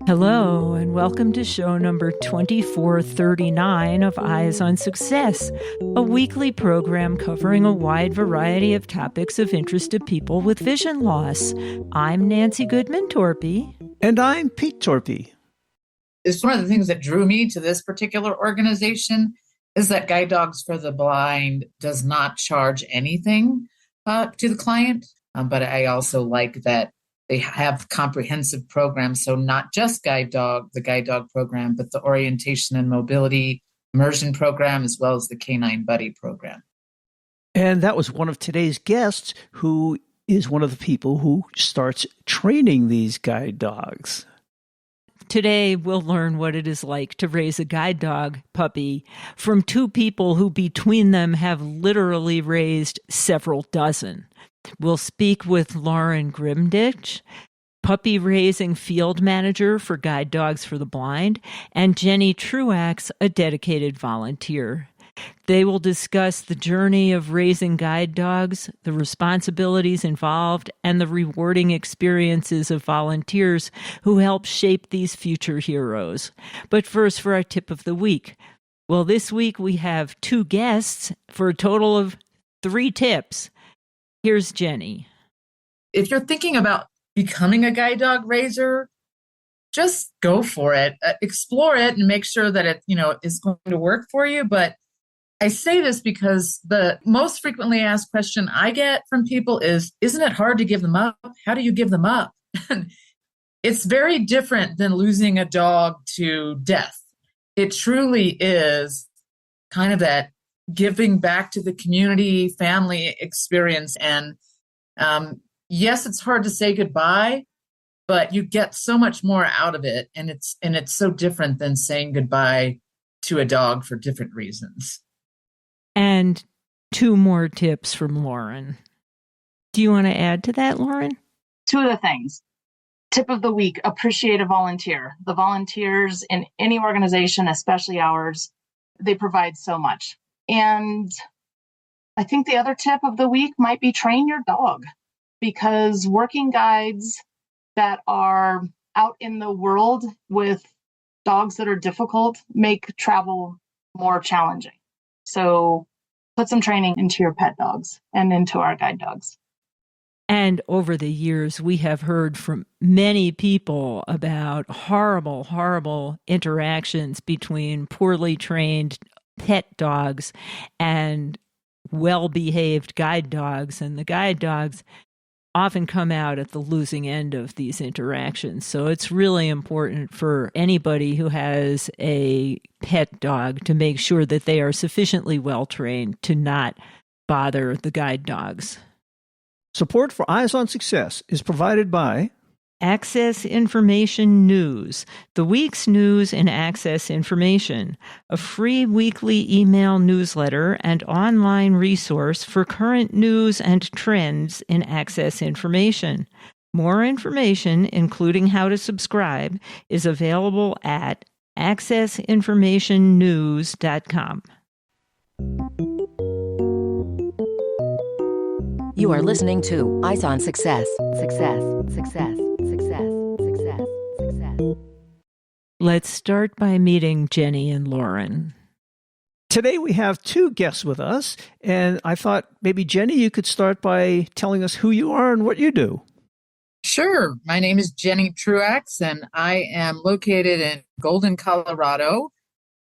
Hello, and welcome to show number 2439 of Eyes on Success, a weekly program covering a wide variety of topics of interest to people with vision loss. I'm Nancy Goodman-Torpy. And I'm Pete Torpy. It's one of the things that drew me to this particular organization is that Guide Dogs for the Blind does not charge anything to the client. But I also like that they have comprehensive programs. So not just the guide dog program, but the orientation and mobility immersion program, as well as the Canine Buddy program. And that was one of today's guests, who is one of the people who starts training these guide dogs. Today, we'll learn what it is like to raise a guide dog puppy from two people who between them have literally raised several dozen. We'll speak with Lauren Grimditch, puppy raising field manager for Guide Dogs for the Blind, and Jenny Truax, a dedicated volunteer. They will discuss the journey of raising guide dogs, the responsibilities involved, and the rewarding experiences of volunteers who help shape these future heroes. But first, for our tip of the week. Well, this week we have two guests for a total of 3 tips. Here's Jenny. If you're thinking about becoming a guide dog raiser, just go for it. Explore it and make sure that it, is going to work for you. But I say this because the most frequently asked question I get from people is, isn't it hard to give them up? How do you give them up? It's very different than losing a dog to death. It truly is kind of that giving back to the community, family experience. And yes, it's hard to say goodbye, but you get so much more out of it. And it's so different than saying goodbye to a dog for different reasons. And 2 more tips from Lauren. Do you want to add to that, Lauren? 2 of the things. Tip of the week, appreciate a volunteer. The volunteers in any organization, especially ours, they provide so much. And I think the other tip of the week might be train your dog, because working guides that are out in the world with dogs that are difficult make travel more challenging. So put some training into your pet dogs and into our guide dogs. And over the years, we have heard from many people about horrible, horrible interactions between poorly trained pet dogs and well-behaved guide dogs. And the guide dogs often come out at the losing end of these interactions. So it's really important for anybody who has a pet dog to make sure that they are sufficiently well-trained to not bother the guide dogs. Support for Eyes on Success is provided by Access Information News, the week's news in Access Information, a free weekly email newsletter and online resource for current news and trends in Access Information. More information, including how to subscribe, is available at accessinformationnews.com. You are listening to Eyes on Success. Success, success, success, success, success. Let's start by meeting Jenny and Lauren. Today we have 2 guests with us, and I thought maybe, Jenny, you could start by telling us who you are and what you do. Sure. My name is Jenny Truax, and I am located in Golden, Colorado.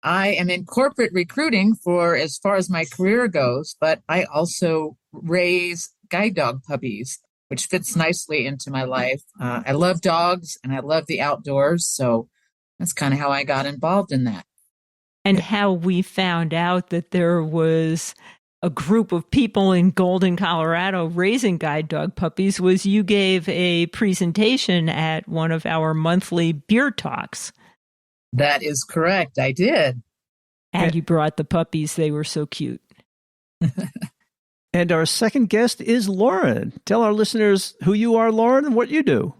I am in corporate recruiting for as far as my career goes, but I also raise guide dog puppies, which fits nicely into my life. I love dogs and I love the outdoors, so that's kind of how I got involved in that. And how we found out that there was a group of people in Golden, Colorado raising guide dog puppies was you gave a presentation at one of our monthly beer talks. That is correct. I did. And you brought the puppies. They were so cute. And our second guest is Lauren. Tell our listeners who you are, Lauren, and what you do.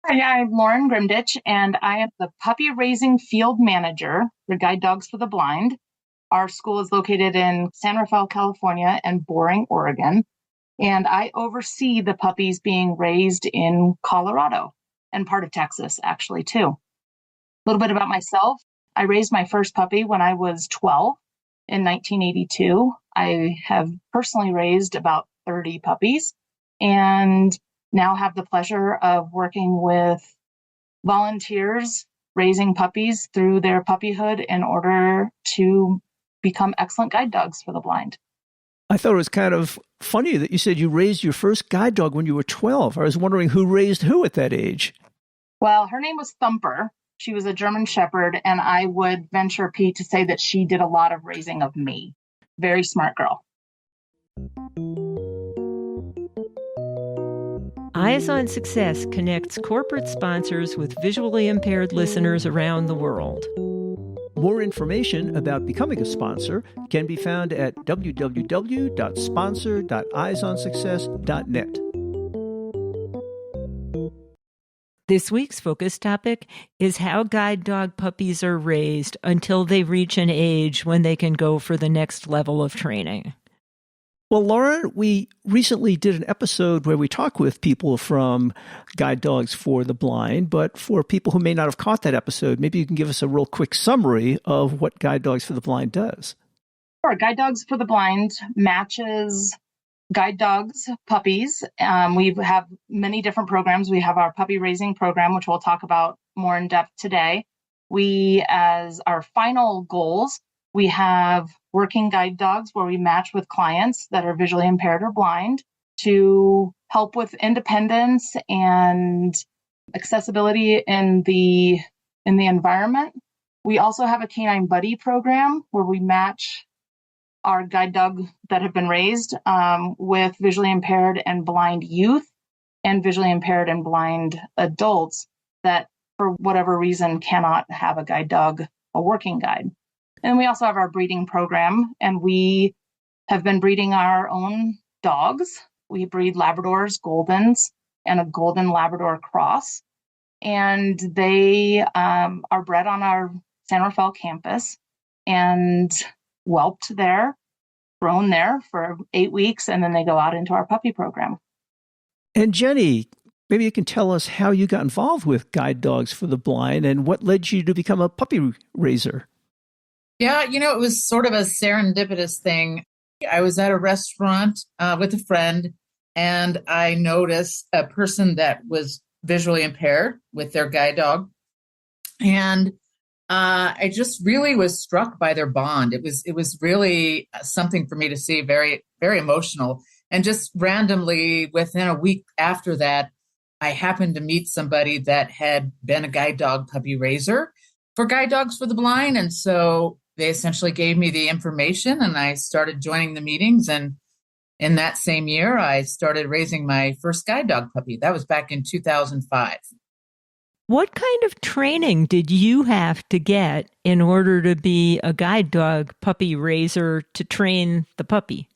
Hi, I'm Lauren Grimditch, and I am the puppy raising field manager for Guide Dogs for the Blind. Our school is located in San Rafael, California, and Boring, Oregon. And I oversee the puppies being raised in Colorado and part of Texas, actually, too. A little bit about myself. I raised my first puppy when I was 12 in 1982. I have personally raised about 30 puppies and now have the pleasure of working with volunteers raising puppies through their puppyhood in order to become excellent guide dogs for the blind. I thought it was kind of funny that you said you raised your first guide dog when you were 12. I was wondering who raised who at that age. Well, her name was Thumper. She was a German Shepherd, and I would venture, Pete, to say that she did a lot of raising of me. Very smart girl. Eyes on Success connects corporate sponsors with visually impaired listeners around the world. More information about becoming a sponsor can be found at www.sponsor.eyesonsuccess.net. This week's focus topic is how guide dog puppies are raised until they reach an age when they can go for the next level of training. Well, Lauren, we recently did an episode where we talked with people from Guide Dogs for the Blind, but for people who may not have caught that episode, maybe you can give us a real quick summary of what Guide Dogs for the Blind does. Sure. Guide Dogs for the Blind matches guide dogs, puppies. We have many different programs. We have our puppy raising program, which we'll talk about more in depth today. We, as our final goals, we have working guide dogs where we match with clients that are visually impaired or blind to help with independence and accessibility in the environment. We also have a canine buddy program where we match our guide dog that have been raised with visually impaired and blind youth and visually impaired and blind adults that, for whatever reason, cannot have a guide dog, a working guide. And we also have our breeding program, and we have been breeding our own dogs. We breed Labradors, Goldens, and a Golden Labrador cross. And they are bred on our San Rafael campus and whelped there, grown there for 8 weeks, and then they go out into our puppy program. And Jenny, maybe you can tell us how you got involved with Guide Dogs for the Blind and what led you to become a puppy raiser. Yeah, it was sort of a serendipitous thing. I was at a restaurant with a friend, and I noticed a person that was visually impaired with their guide dog. And I just really was struck by their bond. It was really something for me to see, very, very emotional. And just randomly, within a week after that, I happened to meet somebody that had been a guide dog puppy raiser for Guide Dogs for the Blind. And so they essentially gave me the information, and I started joining the meetings. And in that same year, I started raising my first guide dog puppy. That was back in 2005. What kind of training did you have to get in order to be a guide dog puppy raiser to train the puppy?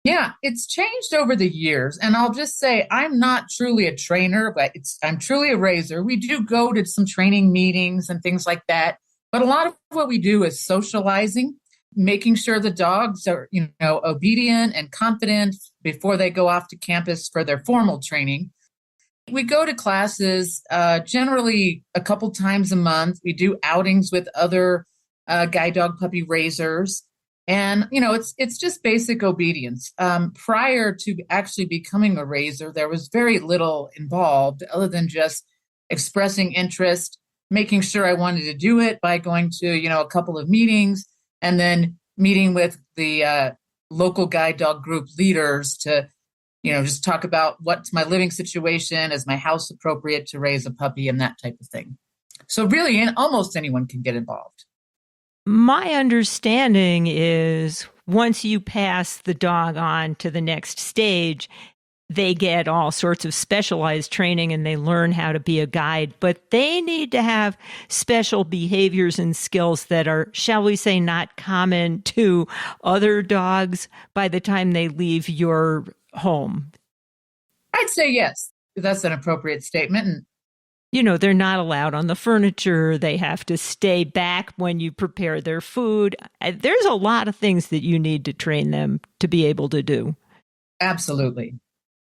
Yeah, it's changed over the years. And I'll just say I'm not truly a trainer, but I'm truly a raiser. We do go to some training meetings and things like that. But a lot of what we do is socializing, making sure the dogs are, obedient and confident before they go off to campus for their formal training. We go to classes generally a couple times a month. We do outings with other guide dog puppy raisers. And, it's just basic obedience. Prior to actually becoming a raiser, there was very little involved other than just expressing interest, making sure I wanted to do it by going to, a couple of meetings, and then meeting with the local guide dog group leaders to just talk about what's my living situation, is my house appropriate to raise a puppy, and that type of thing. So really, almost anyone can get involved. My understanding is once you pass the dog on to the next stage, they get all sorts of specialized training and they learn how to be a guide, but they need to have special behaviors and skills that are, shall we say, not common to other dogs by the time they leave your home. I'd say yes. That's an appropriate statement. And they're not allowed on the furniture. They have to stay back when you prepare their food. There's a lot of things that you need to train them to be able to do. Absolutely.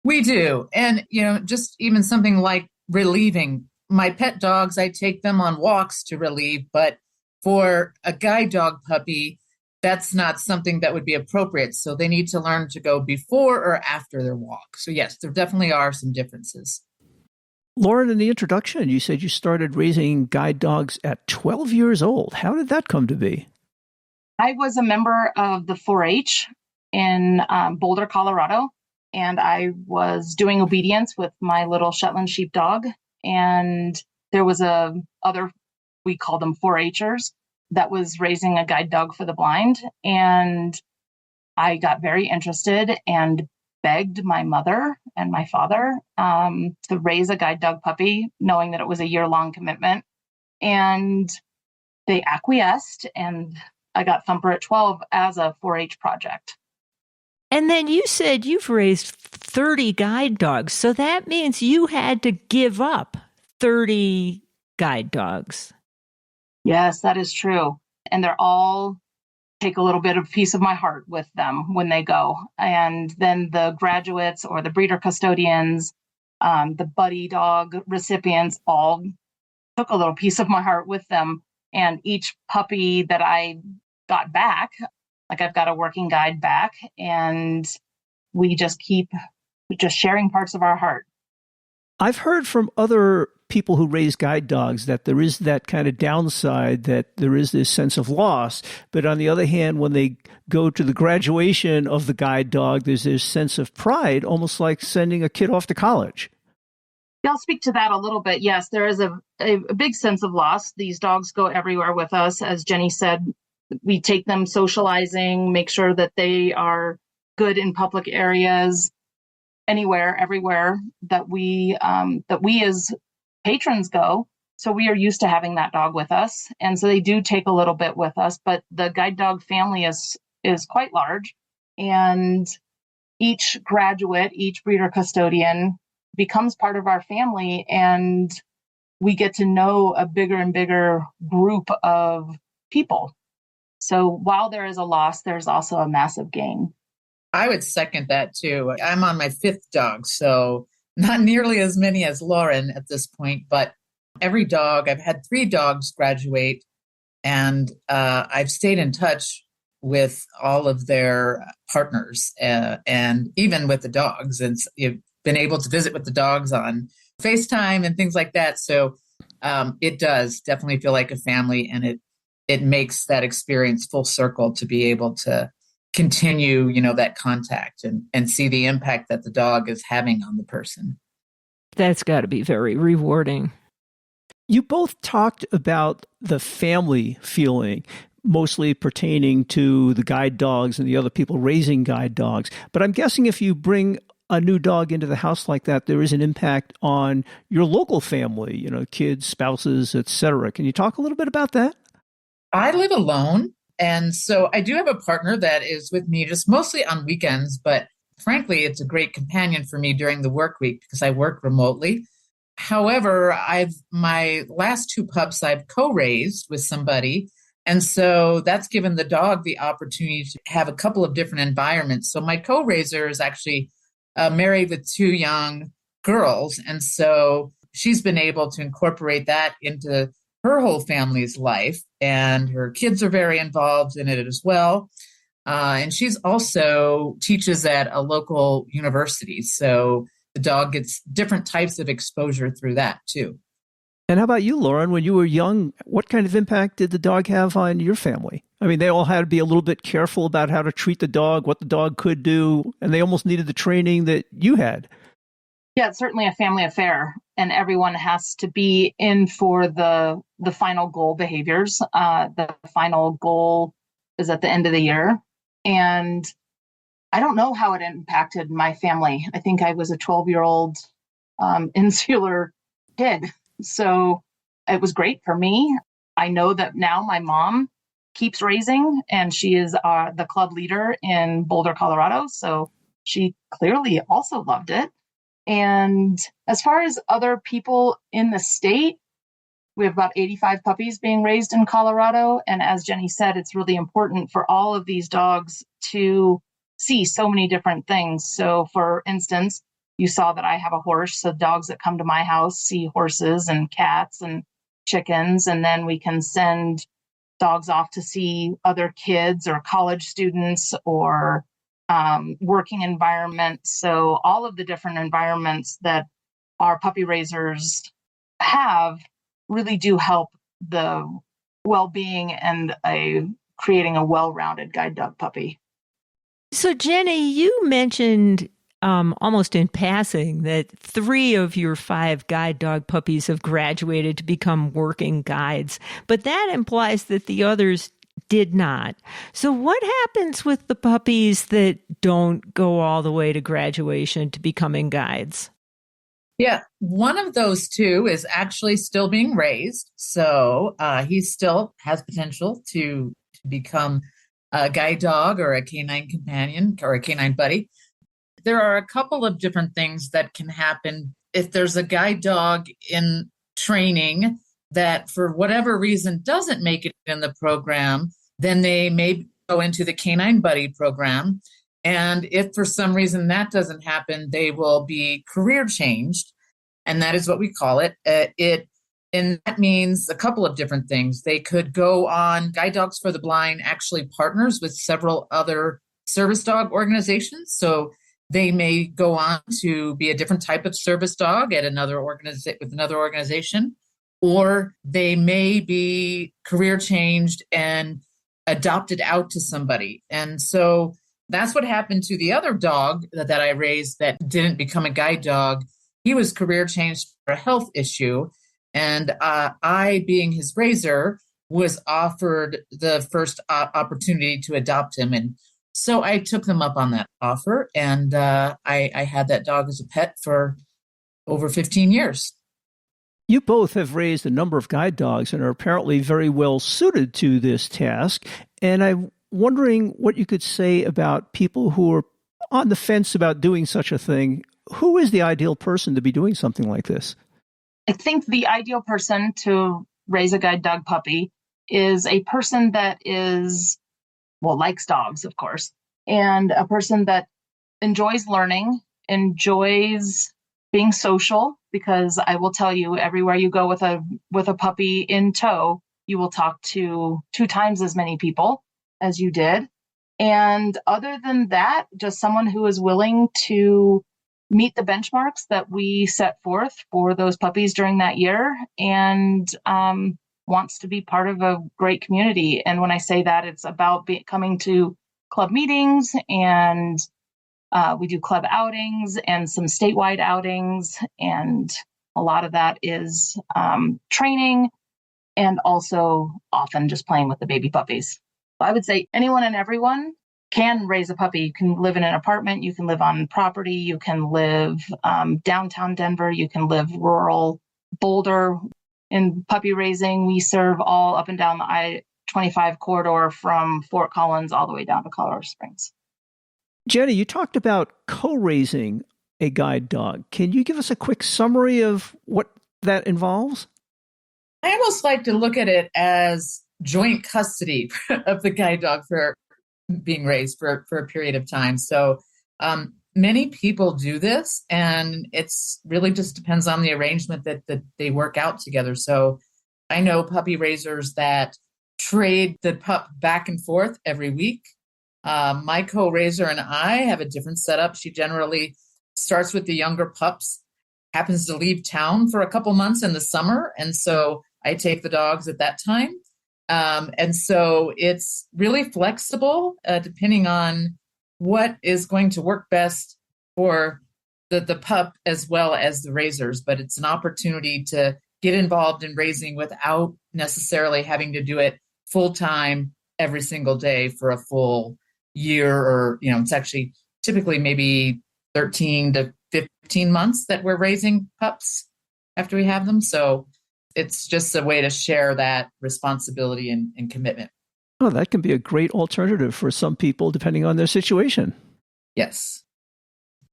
We do. And, just even something like relieving. My pet dogs, I take them on walks to relieve, but for a guide dog puppy, that's not something that would be appropriate. So they need to learn to go before or after their walk. So, yes, there definitely are some differences. Lauren, in the introduction, you said you started raising guide dogs at 12 years old. How did that come to be? I was a member of the 4-H in Boulder, Colorado, and I was doing obedience with my little Shetland sheepdog. And there was we called them 4-Hers, that was raising a guide dog for the blind. And I got very interested and begged my mother and my father to raise a guide dog puppy, knowing that it was a year-long commitment. And they acquiesced, and I got Thumper at 12 as a 4-H project. And then you said you've raised 30 guide dogs. So that means you had to give up 30 guide dogs. Yes, that is true. And they're all take a little bit of piece of my heart with them when they go. And then the graduates or the breeder custodians, the buddy dog recipients all took a little piece of my heart with them. And each puppy that I got back, like I've got a working guide back, and we just keep just sharing parts of our heart. I've heard from other people who raise guide dogs that there is that kind of downside, that there is this sense of loss. But on the other hand, when they go to the graduation of the guide dog, there's this sense of pride, almost like sending a kid off to college. Yeah, I'll speak to that a little bit. Yes, there is a big sense of loss. These dogs go everywhere with us. As Jenny said, we take them socializing, make sure that they are good in public areas, anywhere, everywhere that we as patrons go. So we are used to having that dog with us. And so they do take a little bit with us, but the guide dog family is quite large. And each graduate, each breeder custodian becomes part of our family, and we get to know a bigger and bigger group of people. So while there is a loss, there's also a massive gain. I would second that too. I'm on my 5th dog, so not nearly as many as Lauren at this point, but every dog, I've had 3 dogs graduate, and I've stayed in touch with all of their partners and even with the dogs. And you've been able to visit with the dogs on FaceTime and things like that. So it does definitely feel like a family, and it makes that experience full circle to be able to continue, that contact and see the impact that the dog is having on the person. That's got to be very rewarding. You both talked about the family feeling, mostly pertaining to the guide dogs and the other people raising guide dogs. But I'm guessing if you bring a new dog into the house like that, there is an impact on your local family, kids, spouses, etc. Can you talk a little bit about that? I live alone. And so I do have a partner that is with me just mostly on weekends, but frankly, it's a great companion for me during the work week because I work remotely. However, my last 2 pups I've co-raised with somebody. And so that's given the dog the opportunity to have a couple of different environments. So my co-raiser is actually married with 2 young girls. And so she's been able to incorporate that into her whole family's life, and her kids are very involved in it as well. And she's also teaches at a local university. So the dog gets different types of exposure through that too. And how about you, Lauren? When you were young, what kind of impact did the dog have on your family? I mean, they all had to be a little bit careful about how to treat the dog, what the dog could do, and they almost needed the training that you had. Yeah, it's certainly a family affair, and everyone has to be in for the final goal behaviors. The final goal is at the end of the year. And I don't know how it impacted my family. I think I was a 12-year-old insular kid. So it was great for me. I know that now my mom keeps raising, and she is the club leader in Boulder, Colorado. So she clearly also loved it. And as far as other people in the state, we have about 85 puppies being raised in Colorado. And as Jenny said, it's really important for all of these dogs to see so many different things. So for instance, you saw that I have a horse. So dogs that come to my house see horses and cats and chickens, and then we can send dogs off to see other kids or college students or working environments. So all of the different environments that our puppy raisers have really do help the well-being and creating a well-rounded guide dog puppy. So, Jenny, you mentioned almost in passing that 3 of your 5 guide dog puppies have graduated to become working guides, but that implies that the others did not. So what happens with the puppies that don't go all the way to graduation to becoming guides? Yeah, one of those 2 is actually still being raised. So he still has potential to become a guide dog or a canine companion or a canine buddy. There are a couple of different things that can happen if there's a guide dog in training that for whatever reason doesn't make it in the program, then they may go into the canine buddy program. And if for some reason that doesn't happen, they will be career changed. And that is what we call it. And that means a couple of different things. They could go on. Guide Dogs for the Blind actually partners with several other service dog organizations. So they may go on to be a different type of service dog at another with another organization, or they may be career changed and adopted out to somebody. And so that's what happened to the other dog that I raised that didn't become a guide dog. He was career changed for a health issue. And I, being his raiser, was offered the first opportunity to adopt him. And so I took them up on that offer, and I had that dog as a pet for over 15 years. You both have raised a number of guide dogs and are apparently very well suited to this task. And I'm wondering what you could say about people who are on the fence about doing such a thing. Who is the ideal person to be doing something like this? I think the ideal person to raise a guide dog puppy is a person that likes dogs, of course, and a person that enjoys learning, enjoys being social, because I will tell you, everywhere you go with a puppy in tow, you will talk to 2 times as many people as you did. And other than that, just someone who is willing to meet the benchmarks that we set forth for those puppies during that year and wants to be part of a great community. And when I say that, it's about coming to club meetings, and we do club outings and some statewide outings. And a lot of that is training and also often just playing with the baby puppies. I would say anyone and everyone can raise a puppy. You can live in an apartment, you can live on property, you can live downtown Denver, you can live rural Boulder. In puppy raising, we serve all up and down the I-25 corridor from Fort Collins all the way down to Colorado Springs. Jenny, you talked about co-raising a guide dog. Can you give us a quick summary of what that involves? I almost like to look at it as joint custody of the guide dog for being raised for a period of time. So many people do this, and it's really just depends on the arrangement that they work out together. So I know puppy raisers that trade the pup back and forth every week. My co-raiser and I have a different setup. She generally starts with the younger pups, happens to leave town for a couple months in the summer, and so I take the dogs at that time. And so it's really flexible, depending on what is going to work best for the pup as well as the raisers. But it's an opportunity to get involved in raising without necessarily having to do it full time every single day for a full year, or, it's actually typically maybe 13 to 15 months that we're raising pups after we have them. So it's just a way to share that responsibility and commitment. Oh, that can be a great alternative for some people, depending on their situation. Yes.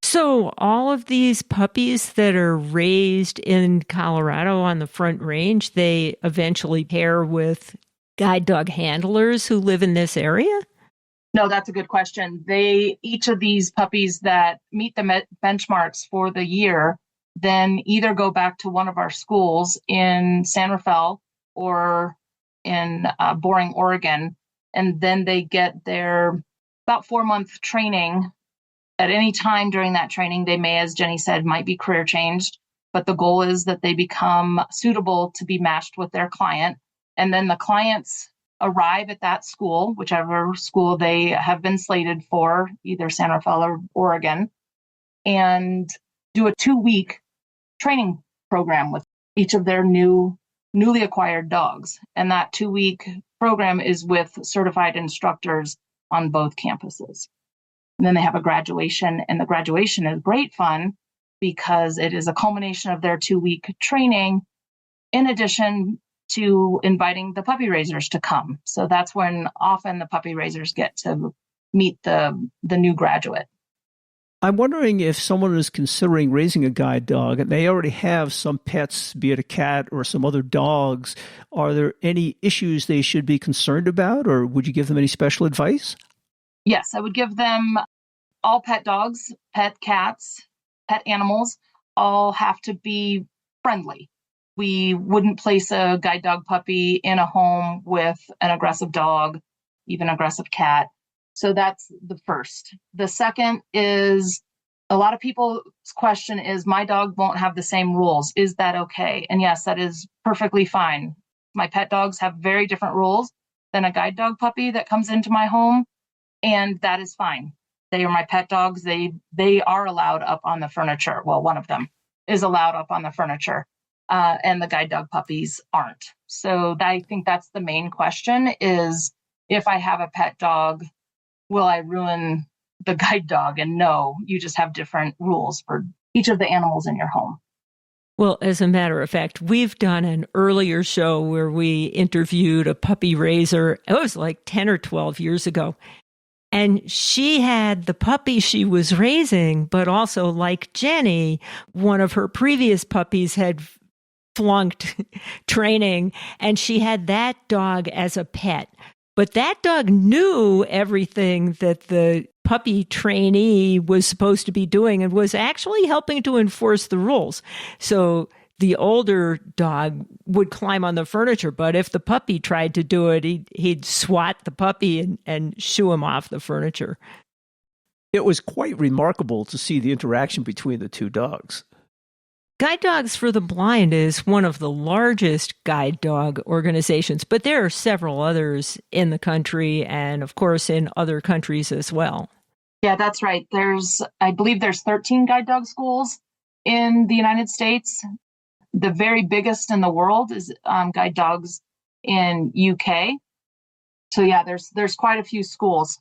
So all of these puppies that are raised in Colorado on the Front Range, they eventually pair with guide dog handlers who live in this area? No, that's a good question. Each of these puppies that meet the benchmarks for the year then either go back to one of our schools in San Rafael or in Boring, Oregon, and then they get their about 4-month training. At any time during that training, they may, as Jenny said, might be career changed, but the goal is that they become suitable to be matched with their client. And then the clients arrive at that school, whichever school they have been slated for, either San Rafael or Oregon, and do a 2-week training program with each of their newly acquired dogs. And that 2-week program is with certified instructors on both campuses. And then they have a graduation, and the graduation is great fun because it is a culmination of their 2-week training, in addition to inviting the puppy raisers to come. So that's when often the puppy raisers get to meet the new graduate. I'm wondering if someone is considering raising a guide dog and they already have some pets, be it a cat or some other dogs, are there any issues they should be concerned about, or would you give them any special advice? Yes, I would give them all pet dogs, pet cats, pet animals, all have to be friendly. We wouldn't place a guide dog puppy in a home with an aggressive dog, even aggressive cat. So that's the first. The second is, a lot of people's question is, my dog won't have the same rules. Is that okay? And yes, that is perfectly fine. My pet dogs have very different rules than a guide dog puppy that comes into my home, and that is fine. They are my pet dogs. They are allowed up on the furniture. Well, one of them is allowed up on the furniture, and the guide dog puppies aren't. So I think that's the main question is, if I have a pet dog, will I ruin the guide dog? And no, you just have different rules for each of the animals in your home. Well, as a matter of fact, we've done an earlier show where we interviewed a puppy raiser. It was like 10 or 12 years ago. And she had the puppy she was raising, but also, like Jenny, one of her previous puppies had flunked training, and she had that dog as a pet. But that dog knew everything that the puppy trainee was supposed to be doing and was actually helping to enforce the rules. So the older dog would climb on the furniture, but if the puppy tried to do it, he'd swat the puppy and shoo him off the furniture. It was quite remarkable to see the interaction between the two dogs. Guide Dogs for the Blind is one of the largest guide dog organizations, but there are several others in the country and, of course, in other countries as well. Yeah, that's right. I believe there's 13 guide dog schools in the United States. The very biggest in the world is Guide Dogs in UK. So yeah, there's quite a few schools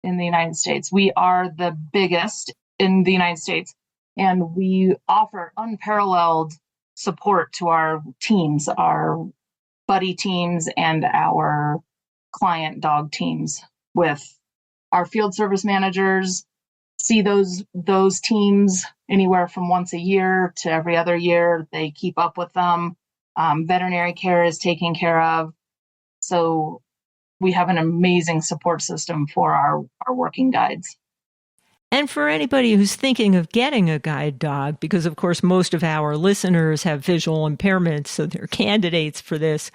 in the United States. We are the biggest in the United States, and we offer unparalleled support to our teams, our buddy teams and our client dog teams, with our field service managers. See those teams anywhere from once a year to every other year. They keep up with them. Veterinary care is taken care of. So we have an amazing support system for our working guides. And for anybody who's thinking of getting a guide dog, because of course most of our listeners have visual impairments, so they're candidates for this,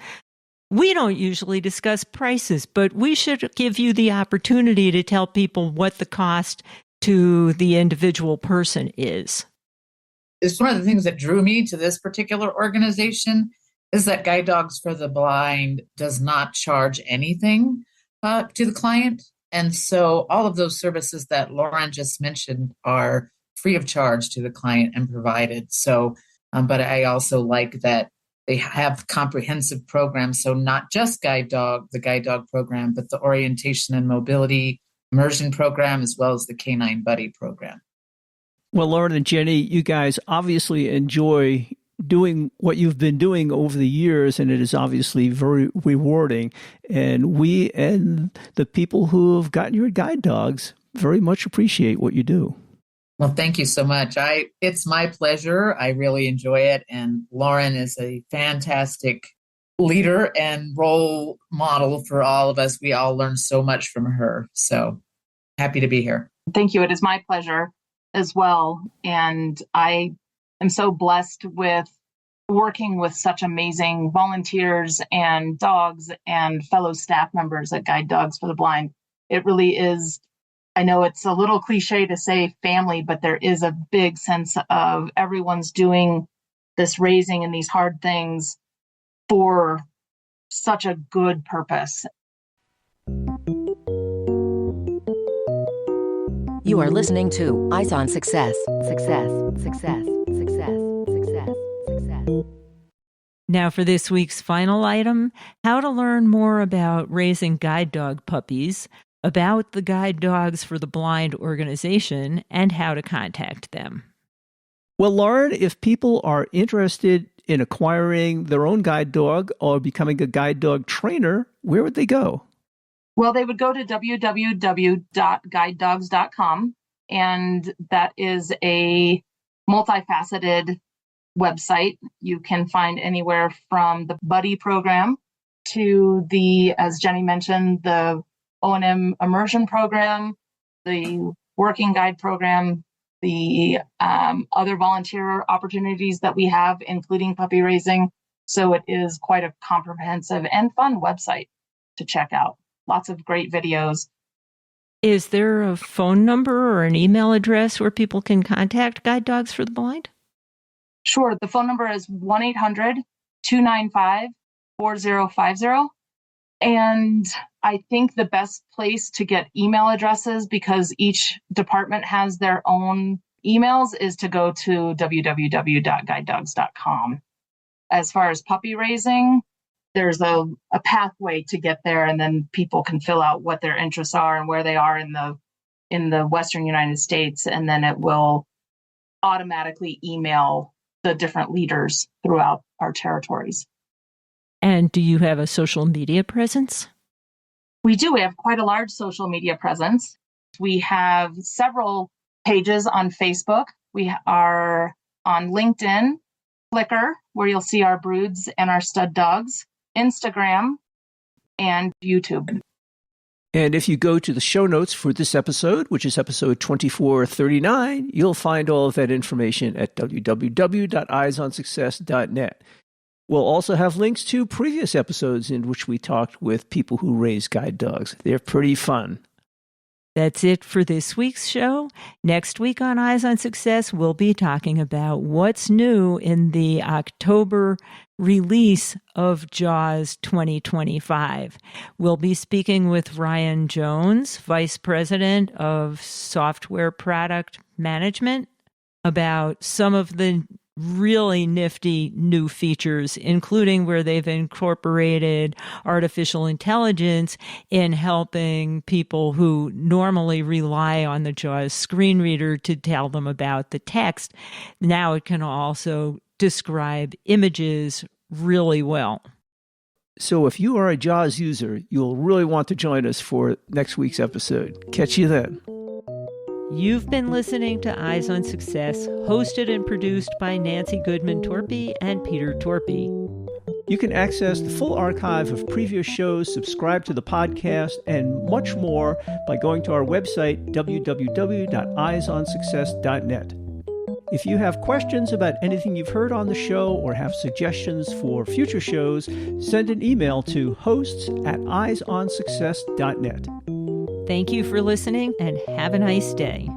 we don't usually discuss prices, but we should give you the opportunity to tell people what the cost to the individual is. It's one of the things that drew me to this particular organization is that Guide Dogs for the Blind does not charge anything to the client. And so all of those services that Lauren just mentioned are free of charge to the client and provided. So, but I also like that they have comprehensive programs. So not just the Guide Dog program, but the orientation and mobility immersion program, as well as the Canine Buddy program. Well, Lauren and Jenny, you guys obviously enjoy doing what you've been doing over the years, and it is obviously very rewarding. And we and the people who have gotten your guide dogs very much appreciate what you do. Well, thank you so much. It's my pleasure. I really enjoy it. And Lauren is a fantastic leader and role model for all of us. We all learned so much from her. So happy to be here. Thank you. It is my pleasure as well. And I am so blessed with working with such amazing volunteers and dogs and fellow staff members at Guide Dogs for the Blind. It really is, I know it's a little cliche to say family, but there is a big sense of everyone's doing this raising and these hard things for such a good purpose. You are listening to Eyes on Success. Success, success, success, success, success. Now for this week's final item, how to learn more about raising guide dog puppies, about the Guide Dogs for the Blind organization, and how to contact them. Well, Lauren, if people are interested in acquiring their own guide dog or becoming a guide dog trainer, where would they go? Well, they would go to www.guidedogs.com, and that is a multifaceted website. You can find anywhere from the buddy program to the, as Jenny mentioned, the O&M immersion program, the working guide program, the other volunteer opportunities that we have, including puppy raising. So it is quite a comprehensive and fun website to check out. Lots of great videos. Is there a phone number or an email address where people can contact Guide Dogs for the Blind? Sure. The phone number is 1-800-295-4050. And I think the best place to get email addresses, because each department has their own emails, is to go to www.guidedogs.com. As far as puppy raising, there's a pathway to get there, and then people can fill out what their interests are and where they are in the Western United States, and then it will automatically email the different leaders throughout our territories. And do you have a social media presence? We do. We have quite a large social media presence. We have several pages on Facebook. We are on LinkedIn, Flickr, where you'll see our broods and our stud dogs, Instagram, and YouTube. And if you go to the show notes for this episode, which is episode 2439, you'll find all of that information at www.eyesonsuccess.net. We'll also have links to previous episodes in which we talked with people who raise guide dogs. They're pretty fun. That's it for this week's show. Next week on Eyes on Success, we'll be talking about what's new in the October release of JAWS 2025. We'll be speaking with Ryan Jones, Vice President of Software Product Management, about some of the really nifty new features, including where they've incorporated artificial intelligence in helping people who normally rely on the JAWS screen reader to tell them about the text. Now it can also describe images really well. So if you are a JAWS user, you'll really want to join us for next week's episode. Catch you then. You've been listening to Eyes on Success, hosted and produced by Nancy Goodman Torpy and Peter Torpy. You can access the full archive of previous shows, subscribe to the podcast, and much more by going to our website, www.eyesonsuccess.net. If you have questions about anything you've heard on the show or have suggestions for future shows, send an email to hosts@eyesonsuccess.net. Thank you for listening and have a nice day.